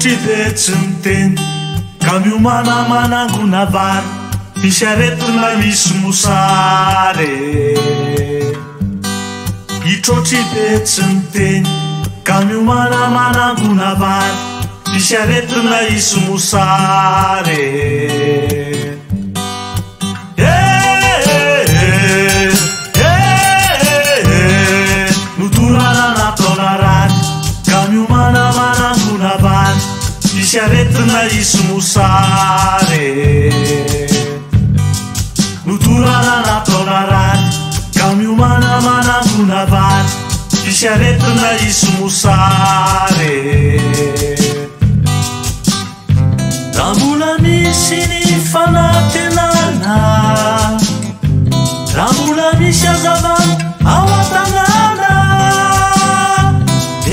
Mitrotry de tsy miteny ka miomanamana vary misy aretina misy mosary. Mitrotry de tsy miteny ka miomanamana vary misy aretina misy mosary. Misy aretina isy mosary notorana nataona rany ka miomanamana vary misy aretina isy mosary. Raha mbola misy ny fanantenana, raha mbola misy hazavana ao an-tanàna,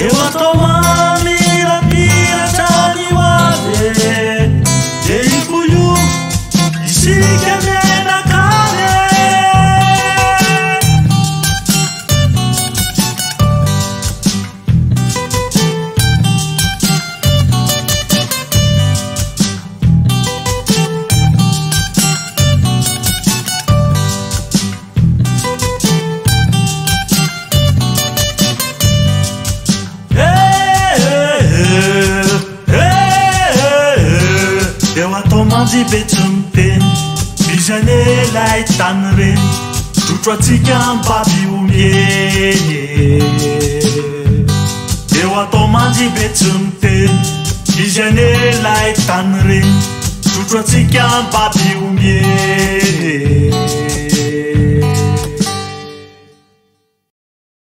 eo atao mamirapiratra ny hoavy dia iko io isika menakany. Eo atao manjy be tsy miteny bizanelay tany reny trotro atsika mpaby omieny. Eo atao manjy be tsy miteny bizanelay tany reny trotro atsika mpaby omieny.